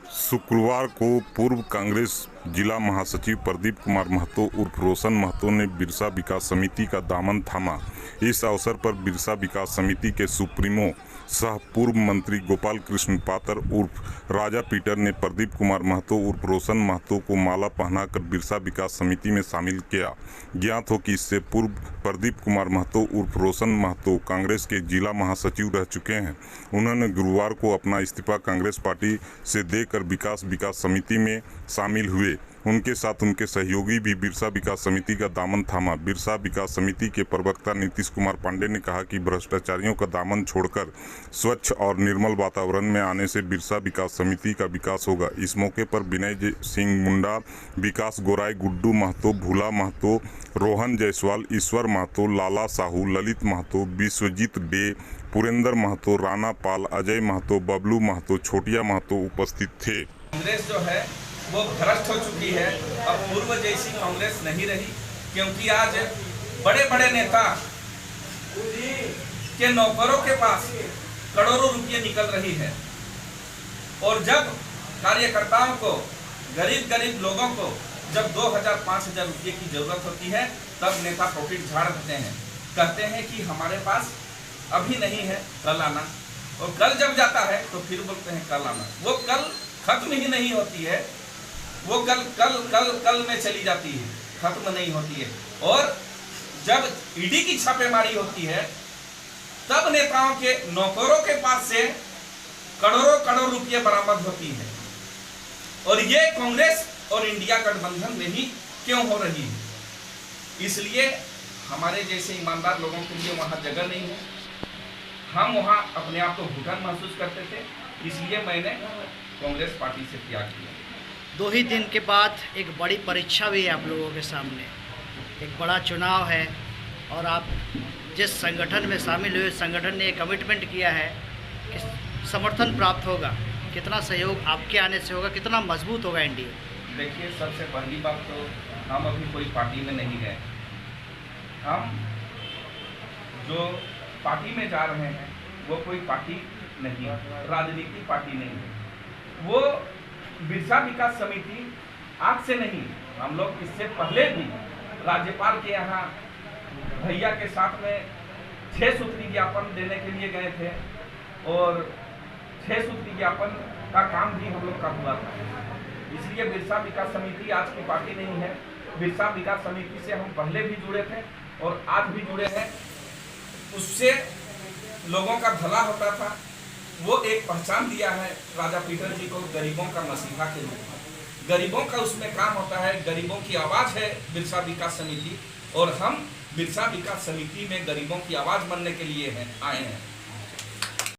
शुक्रवार को पूर्व कांग्रेस जिला महासचिव प्रदीप कुमार महतो उर्फ रोशन महतो ने बिरसा विकास समिति का दामन थामा। इस अवसर पर बिरसा विकास समिति के सुप्रीमो सह पूर्व मंत्री गोपाल कृष्ण पातर उर्फ राजा पीटर ने प्रदीप कुमार महतो उर्फ रोशन महतो को माला पहनाकर बिरसा विकास समिति में शामिल किया। ज्ञात हो कि इससे पूर्व प्रदीप कुमार महतो उर्फ रोशन महतो कांग्रेस के जिला महासचिव रह चुके हैं। उन्होंने गुरुवार को अपना इस्तीफा कांग्रेस पार्टी से देकर विकास समिति में शामिल हुए। उनके साथ उनके सहयोगी भी बिरसा विकास समिति का दामन थामा। बिरसा विकास समिति के प्रवक्ता नीतीश कुमार पांडे ने कहा कि भ्रष्टाचारियों का दामन छोड़कर स्वच्छ और निर्मल वातावरण में आने से बिरसा विकास समिति का विकास होगा। इस मौके पर विनय सिंह मुंडा, विकास गोराई, गुड्डू महतो, भूला महतो, रोहन जायसवाल, ईश्वर महतो, लाला साहू, ललित महतो, विश्वजीत डे, पुरेंद्र महतो, राणा पाल, अजय महतो, बबलू महतो, छोटिया महतो उपस्थित थे। कांग्रेस जो है वो भ्रष्ट हो चुकी है। अब पूर्व जैसी कांग्रेस नहीं रही, क्योंकि आज बड़े बड़े नेता के नौकरों के पास करोड़ों रुपये निकल रही है, और जब कार्यकर्ताओं को, गरीब लोगों को जब 2000-5000 रुपये की जरूरत होती है, तब नेता प्रॉफिट झाड़ देते हैं, कहते हैं कि हमारे पास अभी नहीं है, कल आना। और कल जब जाता है तो फिर बोलते हैं कल आना। वो कल खत्म ही नहीं होती है, वो कल में चली जाती है, खत्म नहीं होती है। और जब ईडी की छापेमारी होती है, तब नेताओं के नौकरों के पास से करोड़ों रुपये बरामद होती है। और ये कांग्रेस और इंडिया गठबंधन में ही क्यों हो रही है? इसलिए हमारे जैसे ईमानदार लोगों के लिए वहां जगह नहीं है। हम वहां अपने आप को घुटन महसूस करते थे, इसलिए मैंने कांग्रेस पार्टी से त्याग किया। 2 ही दिन के बाद एक बड़ी परीक्षा भी है आप लोगों के सामने, एक बड़ा चुनाव है, और आप जिस संगठन में शामिल हुए, संगठन ने एक कमिटमेंट किया है कि समर्थन प्राप्त होगा। कितना सहयोग आपके आने से होगा, कितना मजबूत होगा एनडीए? देखिए, सबसे पहली बात तो हम अभी कोई पार्टी में नहीं गए। हम जो पार्टी में जा रहे हैं वो कोई पार्टी नहीं, राजनीतिक पार्टी नहीं है। वो बिरसा विकास समिति आज से नहीं, हम लोग इससे पहले भी राज्यपाल के यहाँ भैया के साथ में 6 सूत्री ज्ञापन देने के लिए गए थे, और 6 सूत्री ज्ञापन का काम भी हम लोग का हुआ था। इसलिए बिरसा विकास समिति आज की पार्टी नहीं है। बिरसा विकास समिति से हम पहले भी जुड़े थे और आज भी जुड़े हैं। उससे लोगों का भला होता था। वो एक पहचान दिया है राजा पीटर जी को गरीबों का मसीहा के रूप में। गरीबों का उसमें काम होता है, गरीबों की आवाज़ है बिरसा विकास समिति, और हम बिरसा विकास समिति में गरीबों की आवाज़ बनने के लिए आए हैं।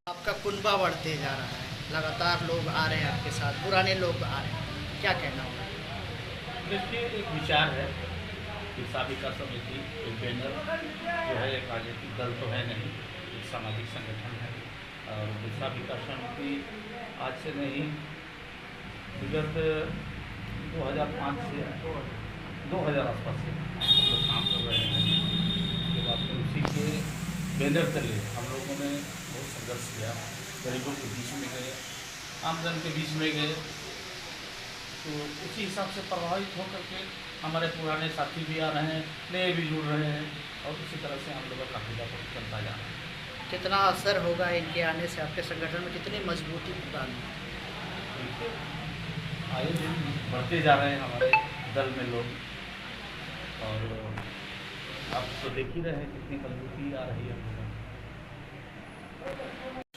आपका कुनबा बढ़ते जा रहा है, लगातार लोग आ रहे हैं आपके साथ, पुराने लोग आ रहे हैं, क्या कहना होगा? देखिए, एक विचार है बिरसा विकास समिति, एक बैनर जो है, एक राजनीतिक दल तो है नहीं, एक सामाजिक संगठन है। और बिरसा विकास समिति आज से नहीं, विगत 2005 से 2000 आसपास से हम लोग काम कर रहे हैं। उसके बाद में उसी के बैनर तले हम लोगों ने बहुत संघर्ष किया, गरीबों के बीच में गए, आमजन के बीच में गए। तो उसी हिसाब से प्रभावित होकर के हमारे पुराने साथी भी आ रहे हैं, नए भी जुड़ रहे हैं, और उसी तरह से हम लोगों का काफिला चलता जा रहा है। कितना असर होगा इनके आने से आपके संगठन में, कितनी मजबूती प्रदान? आए दिन बढ़ते जा रहे हैं हमारे दल में लोग, और आप तो देख ही रहे हैं कितनी मजबूती आ रही है हम लोगों में।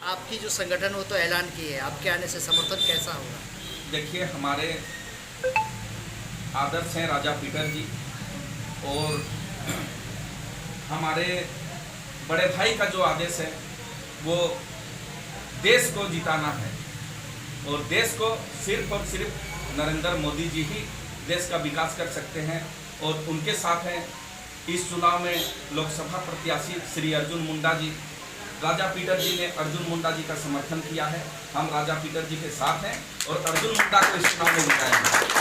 आपकी जो संगठन वो तो ऐलान की है, आपके आने से समर्थन कैसा होगा? देखिए, हमारे आदर्श हैं राजा पीटर जी, और हमारे बड़े भाई का जो आदेश है वो देश को जिताना है, और देश को सिर्फ और सिर्फ नरेंद्र मोदी जी ही देश का विकास कर सकते हैं। और उनके साथ हैं इस चुनाव में लोकसभा प्रत्याशी श्री अर्जुन मुंडा जी। राजा पीटर जी ने अर्जुन मुंडा जी का समर्थन किया है। हम राजा पीटर जी के साथ हैं और अर्जुन मुंडा को इस चुनाव में जिताएंगे।